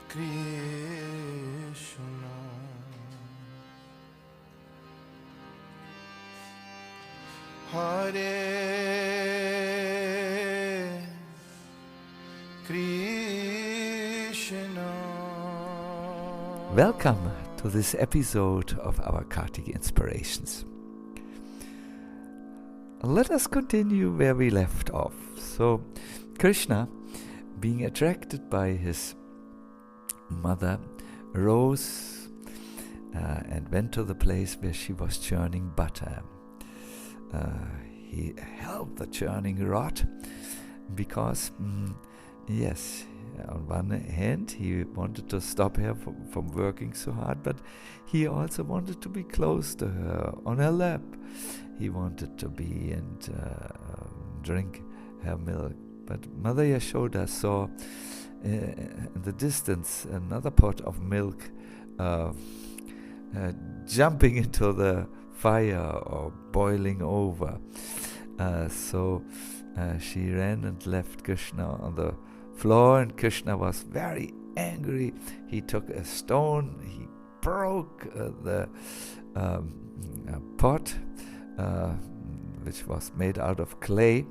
Krishna, Hare Krishna. Welcome to this episode of our Kartik Inspirations. Let us continue where we left off. So, Krishna, being attracted by his mother, rose and went to the place where she was churning butter. He held the churning rod because, yes, on one hand he wanted to stop her from working so hard, but he also wanted to be close to her, on her lap. He wanted to be and drink her milk. But Mother Yashoda saw in the distance another pot of milk jumping into the fire or boiling over. So she ran and left Krishna on the floor, and Krishna was very angry. He took a stone, he broke the pot, which was made out of clay,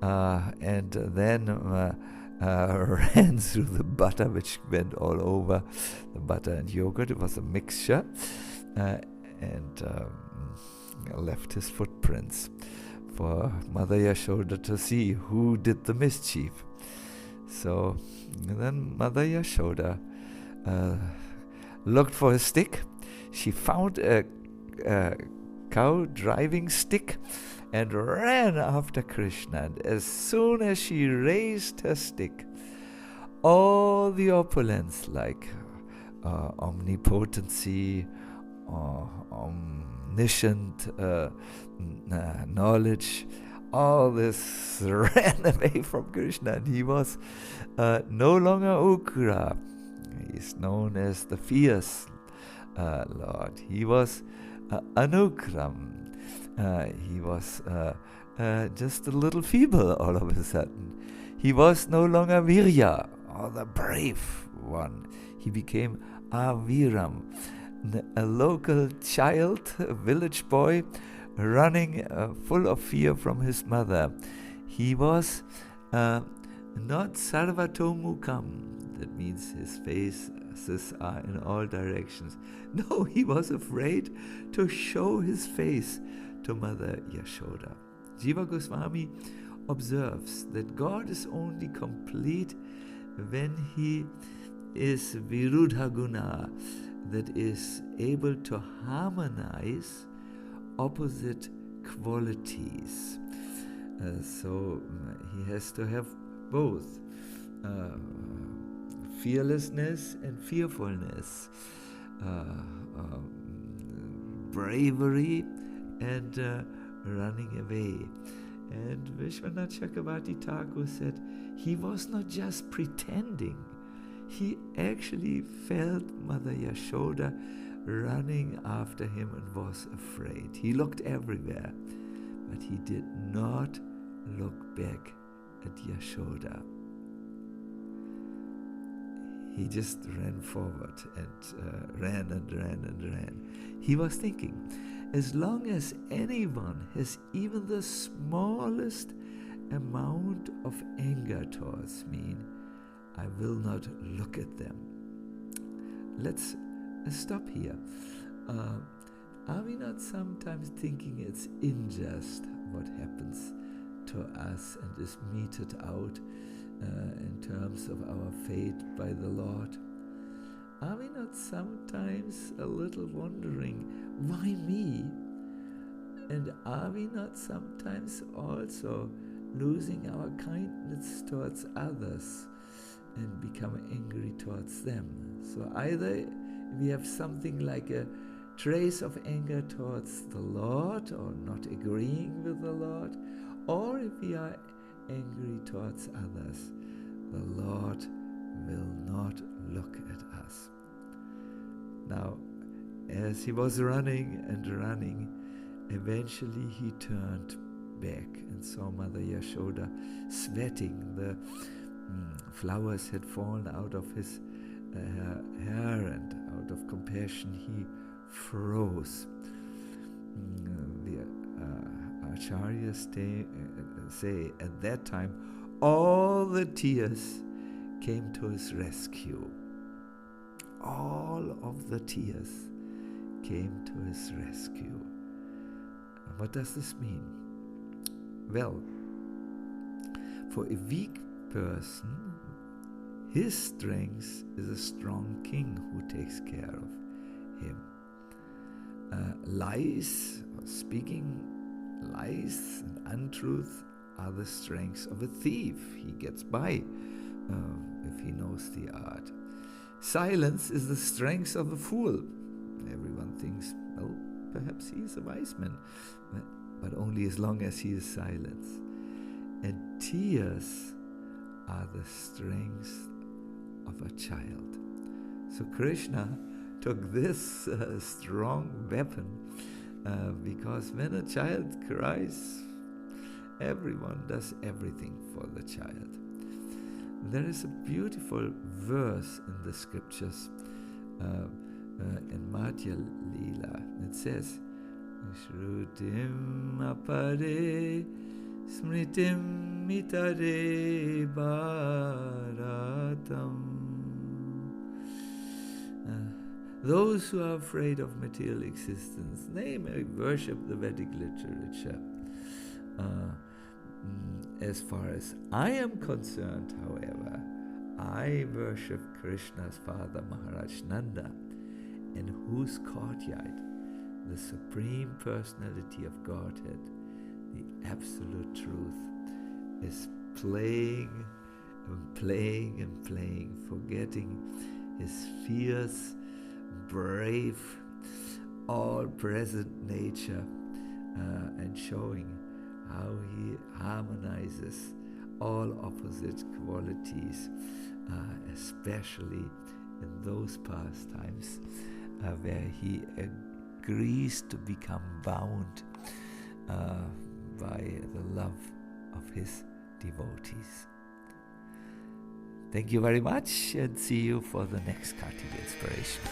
and then ran through the butter, which went all over the butter and yogurt. It was a mixture, and left his footprints for Mother Yashoda to see who did the mischief. So then Mother Yashoda looked for a stick. She found a cow driving stick and ran after Krishna. And as soon as she raised her stick, all the opulence like omnipotency, omniscient knowledge, all this ran away from Krishna, and he was no longer Ukra. He is known as the fierce Lord. He was Anukram. He was just a little feeble all of a sudden. He was no longer Virya, or the brave one. He became Aviram, a local child, a village boy, running full of fear from his mother. He was not Sarvatomukam, that means his faces are in all directions. No, he was afraid to show his face to Mother Yashoda. Jiva Goswami observes that God is only complete when he is Virudha Guna, that is able to harmonize opposite qualities. So he has to have both fearlessness and fearfulness, bravery and running away. And Vishwanath Chakravarti Thakur said he was not just pretending. He actually felt Mother Yashoda running after him and was afraid. He looked everywhere, but he did not look back at Yashoda. He just ran forward and ran and ran and ran. He was thinking, as long as anyone has even the smallest amount of anger towards me, I will not look at them. Let's stop here. Are we not sometimes thinking it's unjust what happens to us and is meted out in terms of our fate by the Lord? Are we not sometimes a little wondering, why me? And are we not sometimes also losing our kindness towards others and become angry towards them? So either we have something like a trace of anger towards the Lord or not agreeing with the Lord, or if we are angry towards others, the Lord will not look at us. Now, as he was running and running, eventually he turned back and saw Mother Yashoda sweating. The flowers had fallen out of his hair, and out of compassion he froze. The Acharyas say at that time all the tears came to his rescue. All of the tears came to his rescue. What does this mean? Well, for a weak person, his strength is a strong king who takes care of him. Lies, or speaking lies and untruth, are the strengths of a thief. He gets by if he knows the art. Silence is the strength of a fool. Everyone thinks, well, perhaps he is a wise man, but only as long as he is silent. And tears are the strength of a child. So Krishna took this strong weapon because when a child cries, everyone does everything for the child. There is a beautiful verse in the scriptures in Madhya Leela. It says, Shrutim apare smritim mitare bharatam. Those who are afraid of material existence, they may worship the Vedic literature. As far as I am concerned, however, I worship Krishna's father Maharaj Nanda, in whose courtyard the Supreme Personality of Godhead, the Absolute Truth, is playing and playing and playing, forgetting his fierce, brave, all-present nature and showing how he harmonizes all opposite qualities, especially in those pastimes where he agrees to become bound by the love of his devotees. Thank you very much, and see you for the next Kartik Inspiration.